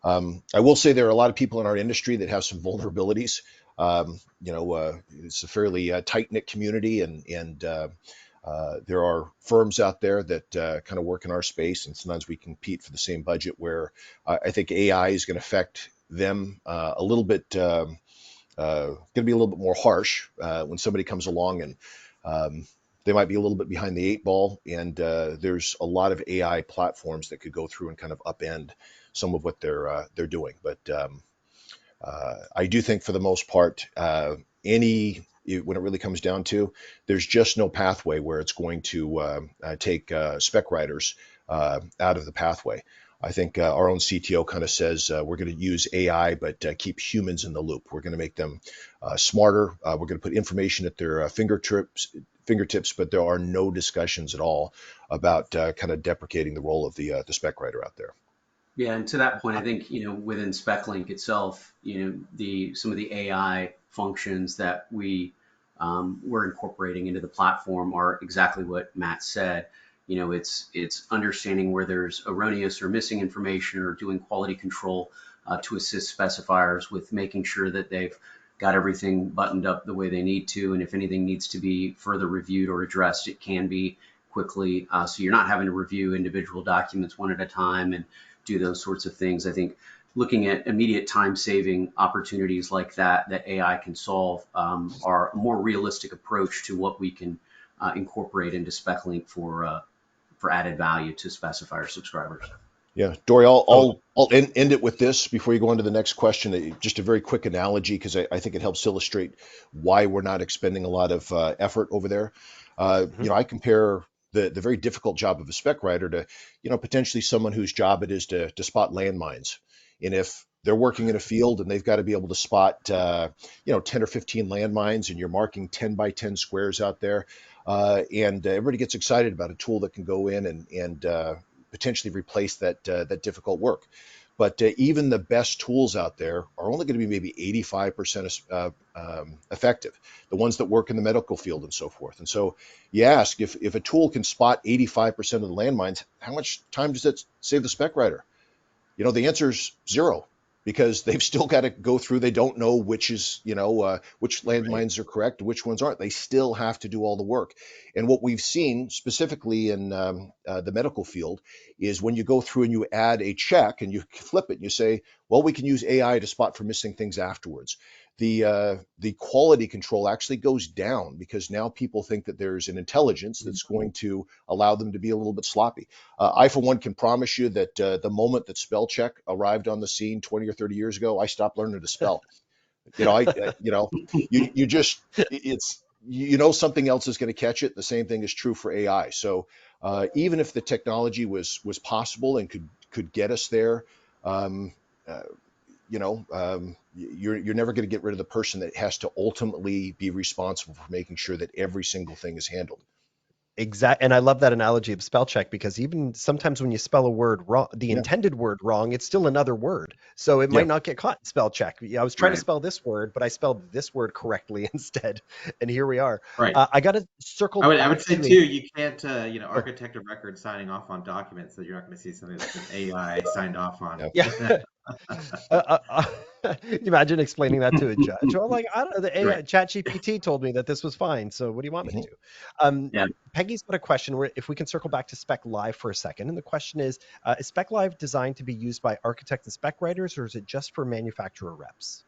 I will say there are a lot of people in our industry that have some vulnerabilities. It's a fairly tight-knit community, and there are firms out there that kind of work in our space, and sometimes we compete for the same budget, where I think AI is going to affect them a little bit, going to be a little bit more harsh when somebody comes along, and they might be a little bit behind the eight ball, and there's a lot of AI platforms that could go through and kind of upend some of what they're doing. But I do think for the most part, when it really comes down to, there's just no pathway where it's going to take spec writers out of the pathway. I think our own CTO kind of says we're going to use AI, but keep humans in the loop. We're going to make them smarter. We're going to put information at their fingertips fingertips, but there are no discussions at all about kind of deprecating the role of the spec writer out there. Yeah, and to that point, I think, within SpecLink itself, some of the AI functions that we're incorporating into the platform are exactly what Matt said. It's understanding where there's erroneous or missing information, or doing quality control to assist specifiers with making sure that they've got everything buttoned up the way they need to, and if anything needs to be further reviewed or addressed, it can be quickly. So you're not having to review individual documents one at a time and do those sorts of things. I think looking at immediate time-saving opportunities like that AI can solve, are a more realistic approach to what we can incorporate into SpecLink for added value to specifier subscribers. Yeah, Dory, I'll end it with this before you go on to the next question. Just a very quick analogy, because I think it helps illustrate why we're not expending a lot of effort over there. I compare the very difficult job of a spec writer to, potentially someone whose job it is to spot landmines. And if they're working in a field and they've got to be able to spot, 10 or 15 landmines, and you're marking 10 by 10 squares out there, and everybody gets excited about a tool that can go in and potentially replace that difficult work. But even the best tools out there are only going to be maybe 85% effective, the ones that work in the medical field and so forth. And so you ask, if a tool can spot 85% of the landmines, how much time does that save the spec writer? The answer is zero, because they've still got to go through. They don't know which landmines are correct, which ones aren't. They still have to do all the work. And what we've seen specifically in the medical field is when you go through and you add a check and you flip it and you say, well, we can use AI to spot for missing things afterwards. The quality control actually goes down, because now people think that there's an intelligence that's going to allow them to be a little bit sloppy. I, for one, can promise you that the moment that spell check arrived on the scene 20 or 30 years ago, I stopped learning to spell. You just, something else is going to catch it. The same thing is true for AI. So even if the technology was possible and could get us there, you're never going to get rid of the person that has to ultimately be responsible for making sure that every single thing is handled. Exactly. And I love that analogy of spell check, because even sometimes when you spell a word wrong, the intended word wrong, it's still another word. So it might not get caught in spell check. I was trying to spell this word, but I spelled this word correctly instead. And here we are. Right. I got to circle I back would say to too, you can't, architect of record signing off on documents that you're not going to see something that's an AI signed off on. Yeah. Imagine explaining that to a judge. Well, like, I don't know, the AI ChatGPT told me that this was fine, so what do you want me to do? Peggy's got a question where, if we can circle back to SpecLive for a second, and the question is SpecLive designed to be used by architects and spec writers, or is it just for manufacturer reps?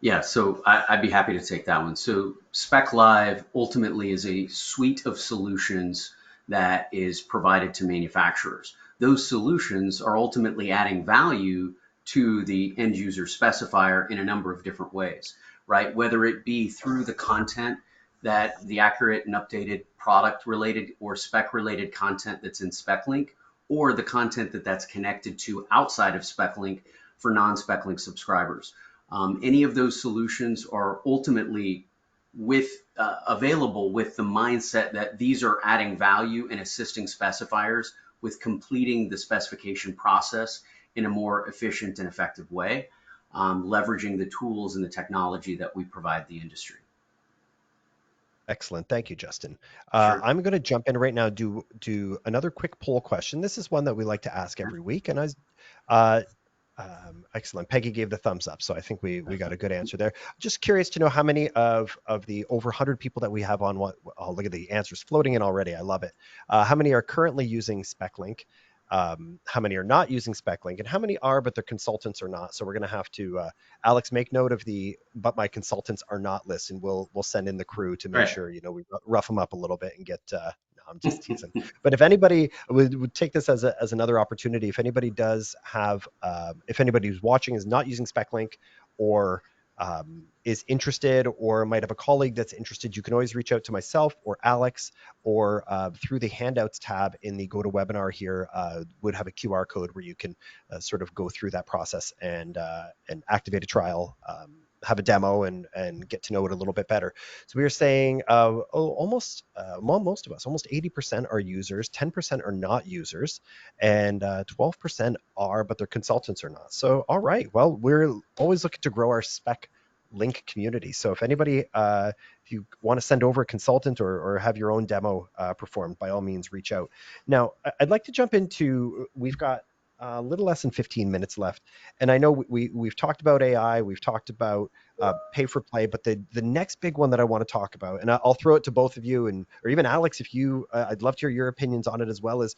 Yeah, so I'd be happy to take that one. So SpecLive ultimately is a suite of solutions that is provided to manufacturers. Those solutions are ultimately adding value to the end user specifier in a number of different ways, right? Whether it be through the content, that the accurate and updated product related or spec related content that's in SpecLink, or the content that's connected to outside of SpecLink for non-SpecLink subscribers. Any of those solutions are ultimately available with the mindset that these are adding value and assisting specifiers with completing the specification process in a more efficient and effective way, leveraging the tools and the technology that we provide the industry. Excellent. Thank you, Justin. Sure. I'm going to jump in right now, do another quick poll question. This is one that we like to ask every week. And excellent. Peggy gave the thumbs up, so I think we got a good answer there. Just curious to know how many of the over 100 people that we have on oh, look at the answers floating in already. I love it. How many are currently using SpecLink? How many are not using SpecLink, and how many are, but their consultants are not? So we're going to have to, Alex, make note of but my consultants are not list, and we'll send in the crew to make sure, we rough them up a little bit and get, no, I'm just teasing. But if anybody would take this as another opportunity, if anybody does have, if anybody who's watching is not using SpecLink, or is interested, or might have a colleague that's interested, you can always reach out to myself or Alex, or through the handouts tab in the GoToWebinar here, would have a QR code where you can sort of go through that process and activate a trial have a demo and get to know it a little bit better. So we were saying, well, most of us, almost 80% are users, 10% are not users, and 12% are, but their consultants are not. So, all right, well, we're always looking to grow our spec link community. So if anybody, if you want to send over a consultant or have your own demo performed, by all means, reach out. Now, I'd like to jump into, we've got a little less than 15 minutes left. And I know we've talked about AI, we've talked about pay for play, but the next big one that I want to talk about, and I'll throw it to both of you, and or even Alex, if you, I'd love to hear your opinions on it as well. As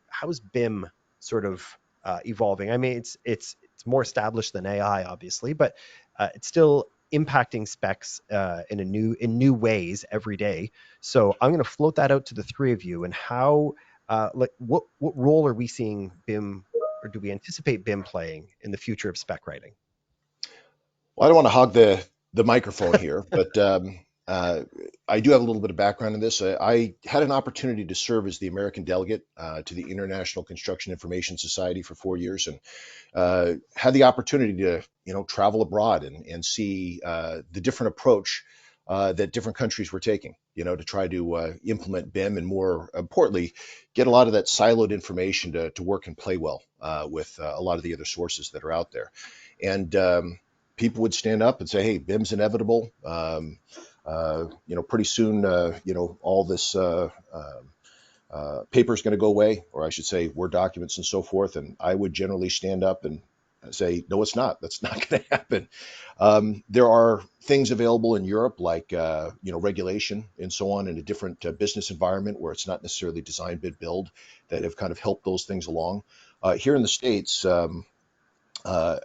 how's BIM sort of evolving? I mean, it's more established than AI, obviously, but it's still impacting specs in new ways every day. So I'm going to float that out to the three of you, and how like what role are we seeing BIM, or do we anticipate BIM playing in the future of spec writing? Well, I don't want to hog the microphone here, but I do have a little bit of background in this. I had an opportunity to serve as the American delegate to the International Construction Information Society for 4 years, and had the opportunity to travel abroad and see the different approach that different countries were taking, to try to implement BIM, and more importantly, get a lot of that siloed information to work and play well with a lot of the other sources that are out there. And people would stand up and say, "Hey, BIM's inevitable. Pretty soon, all this paper is going to go away, or I should say, Word documents and so forth." And I would generally stand up and say, "No, it's not. That's not going to happen." There are things available in Europe, like regulation and so on, in a different business environment where it's not necessarily design, bid, build, that have kind of helped those things along. Here in the States, uh,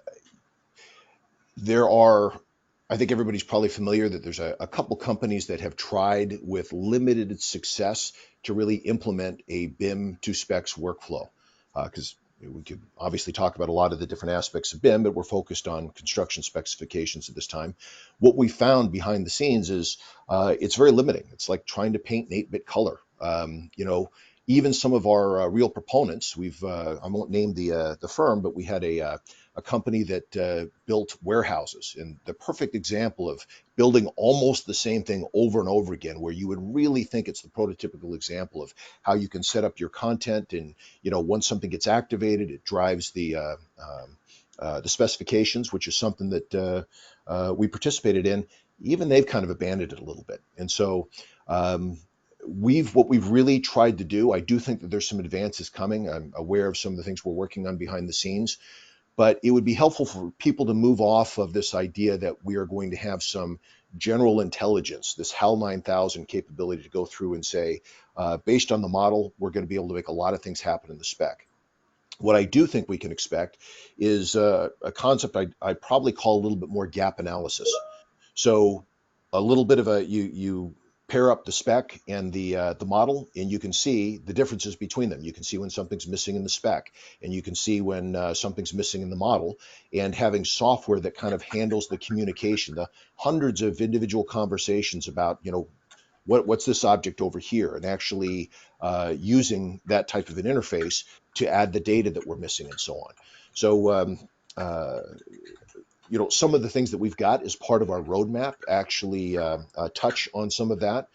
there are, I think everybody's probably familiar that there's a couple companies that have tried with limited success to really implement a BIM to specs workflow. Because we could obviously talk about a lot of the different aspects of BIM, but we're focused on construction specifications at this time. What we found behind the scenes is it's very limiting. It's like trying to paint an 8-bit color. Even some of our real proponents, I won't name the firm, but we had a company that built warehouses, and the perfect example of building almost the same thing over and over again, where you would really think it's the prototypical example of how you can set up your content, and once something gets activated, it drives the specifications, which is something that we participated in. Even they've kind of abandoned it a little bit, and so what we've really tried to do, I do think that there's some advances coming. I'm aware of some of the things we're working on behind the scenes, but it would be helpful for people to move off of this idea that we are going to have some general intelligence, this HAL 9000 capability to go through and say, based on the model, we're going to be able to make a lot of things happen in the spec. What I do think we can expect is a concept I'd probably call a little bit more gap analysis. So a little bit of you pair up the spec and the model, and you can see the differences between them. You can see when something's missing in the spec, and you can see when something's missing in the model. And having software that kind of handles the communication, the hundreds of individual conversations about what's this object over here, and actually using that type of an interface to add the data that we're missing and so on. So uh, some of the things that we've got as part of our roadmap actually touch on some of that.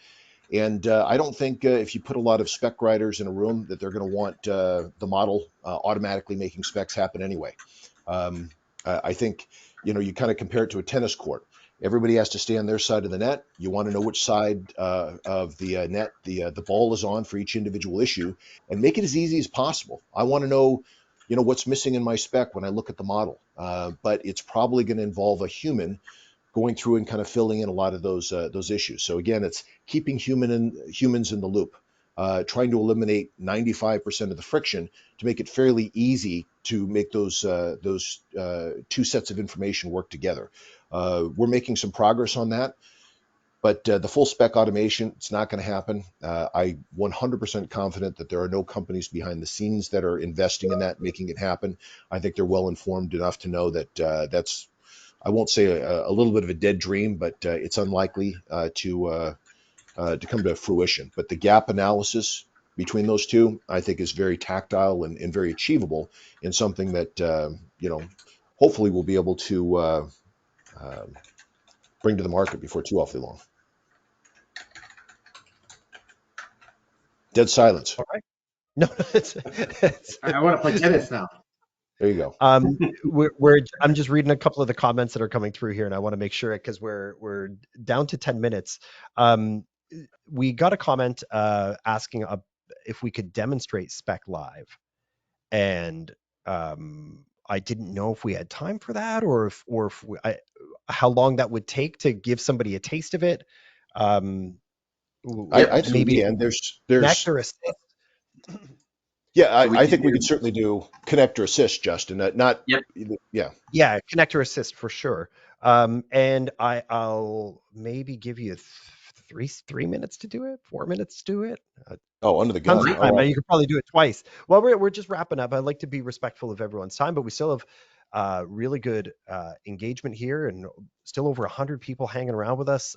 And I don't think if you put a lot of spec writers in a room that they're going to want the model automatically making specs happen anyway. I think, you kind of compare it to a tennis court. Everybody has to stay on their side of the net. You want to know which side of the net the ball is on for each individual issue, and make it as easy as possible. I want to know, what's missing in my spec when I look at the model. But it's probably going to involve a human going through and kind of filling in a lot of those issues. So again, it's keeping humans in the loop, trying to eliminate 95% of the friction to make it fairly easy to make those two sets of information work together. We're making some progress on that, but the full spec automation, it's not going to happen. I'm 100% confident that there are no companies behind the scenes that are investing in that, making it happen. I think they're well informed enough to know that that's, I won't say a little bit of a dead dream, but it's unlikely to come to fruition. But the gap analysis between those two, I think, is very tactile and very achievable, and something that hopefully we'll be able to bring to the market before too awfully long. Dead silence. All right. No, I want to play tennis now. There you go. I'm just reading a couple of the comments that are coming through here, and I want to make sure because we're down to 10 minutes. We got a comment asking if we could demonstrate SpecLive, and I didn't know if we had time for that or if how long that would take to give somebody a taste of it. I think Maybe we can. There's connect or assist. yeah, So we I can think we do, could certainly do connect or assist, Justin. Not yep. yeah. Yeah, connect or assist for sure. And I'll maybe give you 3 minutes to do it, 4 minutes to do it. Oh, under the Tons gun. of All time. right. You could probably do it twice. Well, we're just wrapping up. I'd like to be respectful of everyone's time, but we still have really good engagement here, and still over 100 people hanging around with us.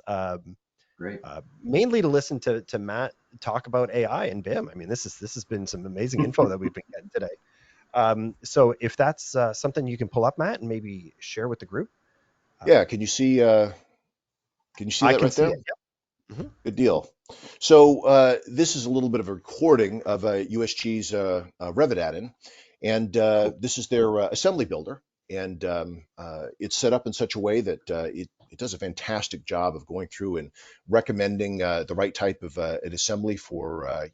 Great. Mainly to listen to Matt talk about AI and BIM. I mean, this has been some amazing info that we've been getting today. So if that's something you can pull up, Matt, and maybe share with the group. Yeah. Can you see I that can right see there? it. Yep. Mhm. Good deal. So this is a little bit of a recording of USG's Revit add-in, and this is their assembly builder, and it's set up in such a way that it does a fantastic job of going through and recommending the right type of an assembly for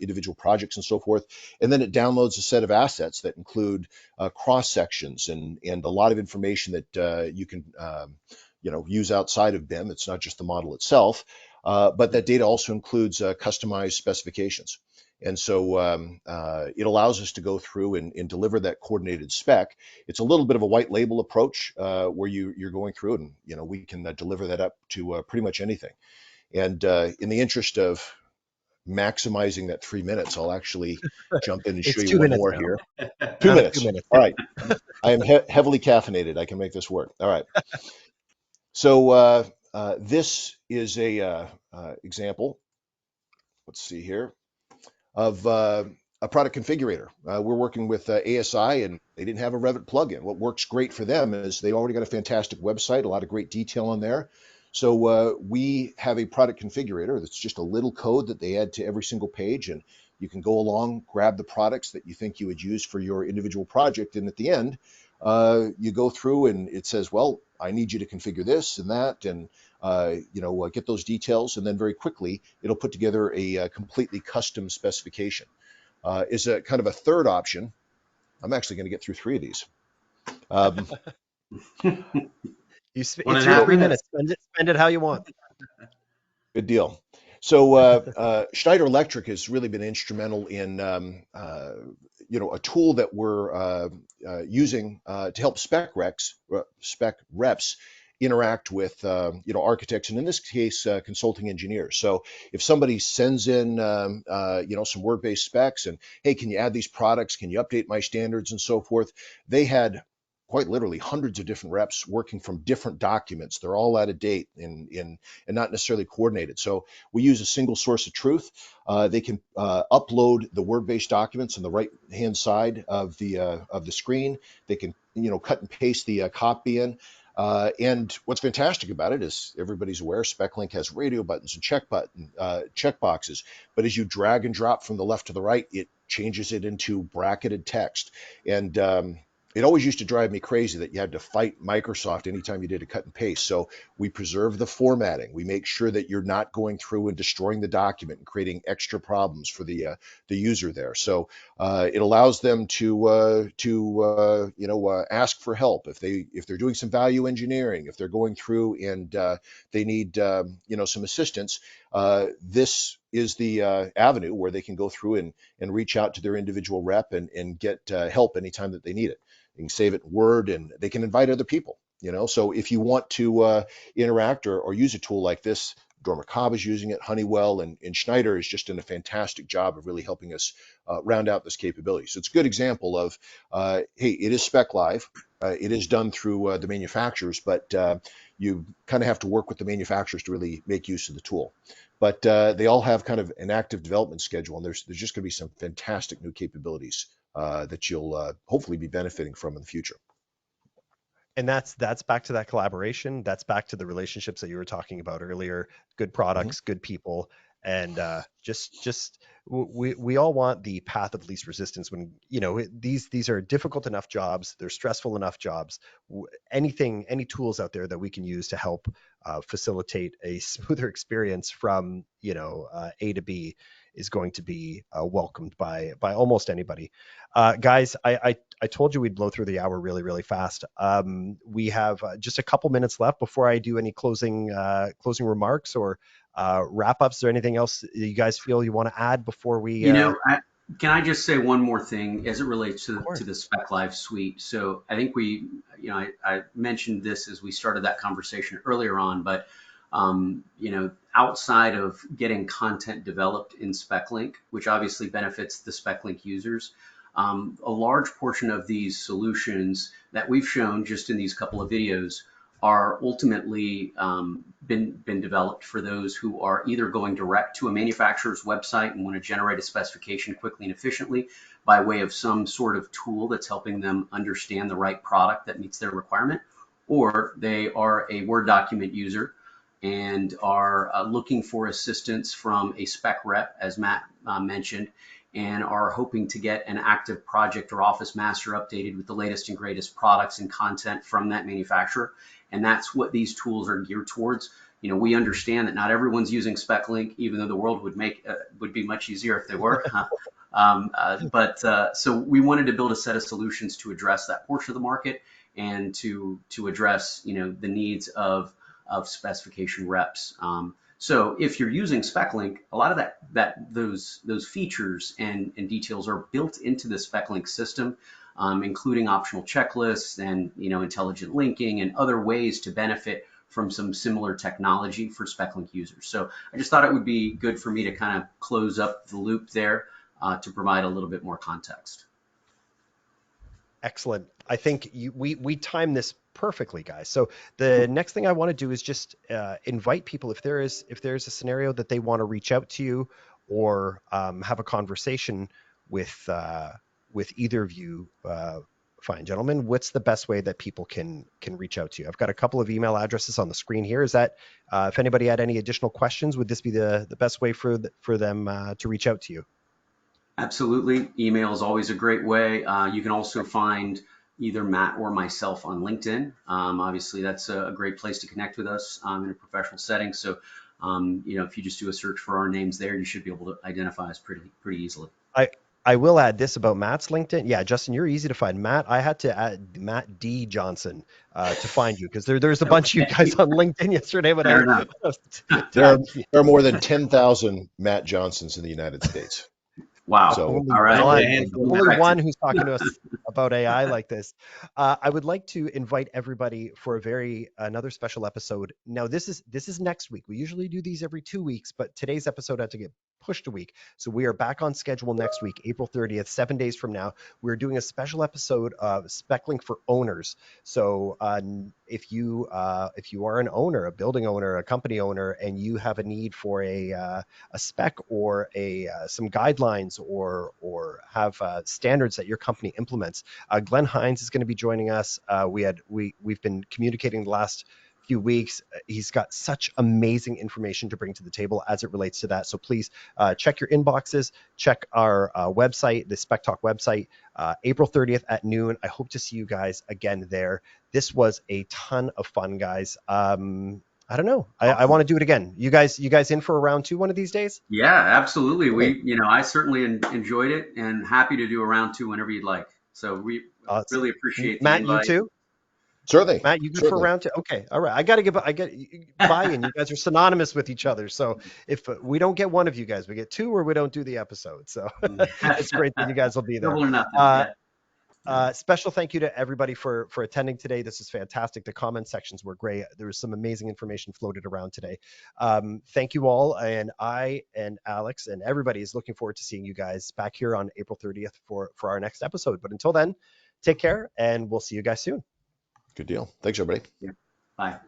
individual projects and so forth, and then it downloads a set of assets that include cross sections and a lot of information that you can use outside of BIM. It's not just the model itself. But that data also includes customized specifications. And so it allows us to go through and deliver that coordinated spec. It's a little bit of a white label approach where you're going through and, we can deliver that up to pretty much anything. And in the interest of maximizing that 3 minutes, I'll actually jump in and show It's you 2 one minutes more now. here. Two Down to 2 minutes. minutes. All right. I am heavily caffeinated. I can make this work. All right. So this is a example. Let's see here of a product configurator. We're working with ASI, and they didn't have a Revit plugin. What works great for them is they already got a fantastic website, a lot of great detail on there. So we have a product configurator that's just a little code that they add to every single page, and you can go along, grab the products that you think you would use for your individual project, and at the end, you go through and it says, well, I need you to configure this and that, and get those details, and then very quickly it'll put together a completely custom specification. Is a kind of a third option. I'm actually going to get through 3 of these. It's 1.5 your 3 minutes. minutes. Spend it how you want. Good deal. So Schneider Electric has really been instrumental in a tool that we're using to help spec reps interact with architects, and in this case consulting engineers. So if somebody sends in some word-based specs and, hey, can you add these products, can you update my standards and so forth, they had quite literally hundreds of different reps working from different documents. They're all out of date and not necessarily coordinated. So we use a single source of truth. They can upload the word-based documents on the right-hand side of the screen. They can cut and paste the copy in. And what's fantastic about it is everybody's aware SpecLink has radio buttons and check boxes. But as you drag and drop from the left to the right, it changes it into bracketed text. And it always used to drive me crazy that you had to fight Microsoft anytime you did a cut and paste. So we preserve the formatting. We make sure that you're not going through and destroying the document and creating extra problems for the user there. So it allows them to ask for help if they're doing some value engineering, if they're going through and they need some assistance. This is the avenue where they can go through and reach out to their individual rep and get help anytime that they need it. They can save it in Word, and they can invite other people. So if you want to interact or use a tool like this, Dormer is using it, Honeywell, and Schneider is just done a fantastic job of really helping us round out this capability. So it's a good example of, hey, it is SpecLive. It is done through the manufacturers, but you kind of have to work with the manufacturers to really make use of the tool. But they all have kind of an active development schedule, and there's just going to be some fantastic new capabilities that you'll hopefully be benefiting from in the future. And that's back to that collaboration. That's back to the relationships that you were talking about earlier. Good products, good people, and just we all want the path of least resistance. When these are difficult enough jobs, they're stressful enough jobs. Any tools out there that we can use to help facilitate a smoother experience from A to B is going to be welcomed by almost anybody. Guys, I told you we'd blow through the hour really, really fast. We have just a couple minutes left before I do any closing remarks or wrap ups or anything else you guys feel you want to add before we. Can I just say one more thing as it relates Of to course. the SpecLive suite? So I think I mentioned this as we started that conversation earlier on, but outside of getting content developed in SpecLink, which obviously benefits the SpecLink users, a large portion of these solutions that we've shown just in these couple of videos are ultimately been developed for those who are either going direct to a manufacturer's website and want to generate a specification quickly and efficiently by way of some sort of tool that's helping them understand the right product that meets their requirement, or they are a Word document user and are looking for assistance from a spec rep, as Matt mentioned, and are hoping to get an active project or office master updated with the latest and greatest products and content from that manufacturer. And that's what these tools are geared towards. We understand that not everyone's using SpecLink, even though the world would be much easier if they were. So we wanted to build a set of solutions to address that portion of the market and to address the needs of specification reps. So if you're using SpecLink, a lot of those features and details are built into the SpecLink system, including optional checklists and intelligent linking and other ways to benefit from some similar technology for SpecLink users. So I just thought it would be good for me to kind of close up the loop there to provide a little bit more context. Excellent. I think we timed this perfectly, guys. So the next thing I want to do is just invite people, if there's a scenario that they want to reach out to you or have a conversation with either of you, fine gentlemen, what's the best way that people can reach out to you? I've got a couple of email addresses on the screen here. Is that if anybody had any additional questions, would this be the best way for them to reach out to you? Absolutely. Email is always a great way. You can also find either Matt or myself on LinkedIn. Obviously, that's a great place to connect with us in a professional setting. So, if you just do a search for our names there, you should be able to identify us pretty easily. I will add this about Matt's LinkedIn. Yeah, Justin, you're easy to find. Matt, I had to add Matt D. Johnson to find you because there's a bunch of you guys on LinkedIn yesterday. But there are more than 10,000 Matt Johnsons in the United States. Wow. So, all right. Only one who's talking to us about AI like this. I would like to invite everybody for another special episode. Now, this is next week. We usually do these every 2 weeks, but today's episode had to get pushed a week. So we are back on schedule next week, April 30th, 7 days from now. We're doing a special episode of SpecLink for owners. So if you are an owner, a building owner, a company owner, and you have a need for a spec or some guidelines or have standards that your company implements, Glenn Hines is going to be joining us. We've been communicating the last few weeks. He's got such amazing information to bring to the table as it relates to that. So please check your inboxes, check our website, the SpecTalk website, April 30th at noon. I hope to see you guys again there. This was a ton of fun, guys. I don't know. I want to do it again. You guys in for a round 2 one of these days? Yeah, absolutely. I certainly enjoyed it and happy to do a round 2 whenever you'd like. So we really appreciate the Matt, invite. you too? Certainly. Matt, you good for round 2? Okay. All right. I get buy-in. You guys are synonymous with each other. So if we don't get one of you guys, we get 2 or we don't do the episode. So it's great that you guys will be there. Double or nothing. Special thank you to everybody for attending today. This is fantastic. The comment sections were great. There was some amazing information floated around today. Thank you all. And I and Alex and everybody is looking forward to seeing you guys back here on April 30th for our next episode. But until then, take care and we'll see you guys soon. Good deal. Thanks, everybody. Yeah. Bye.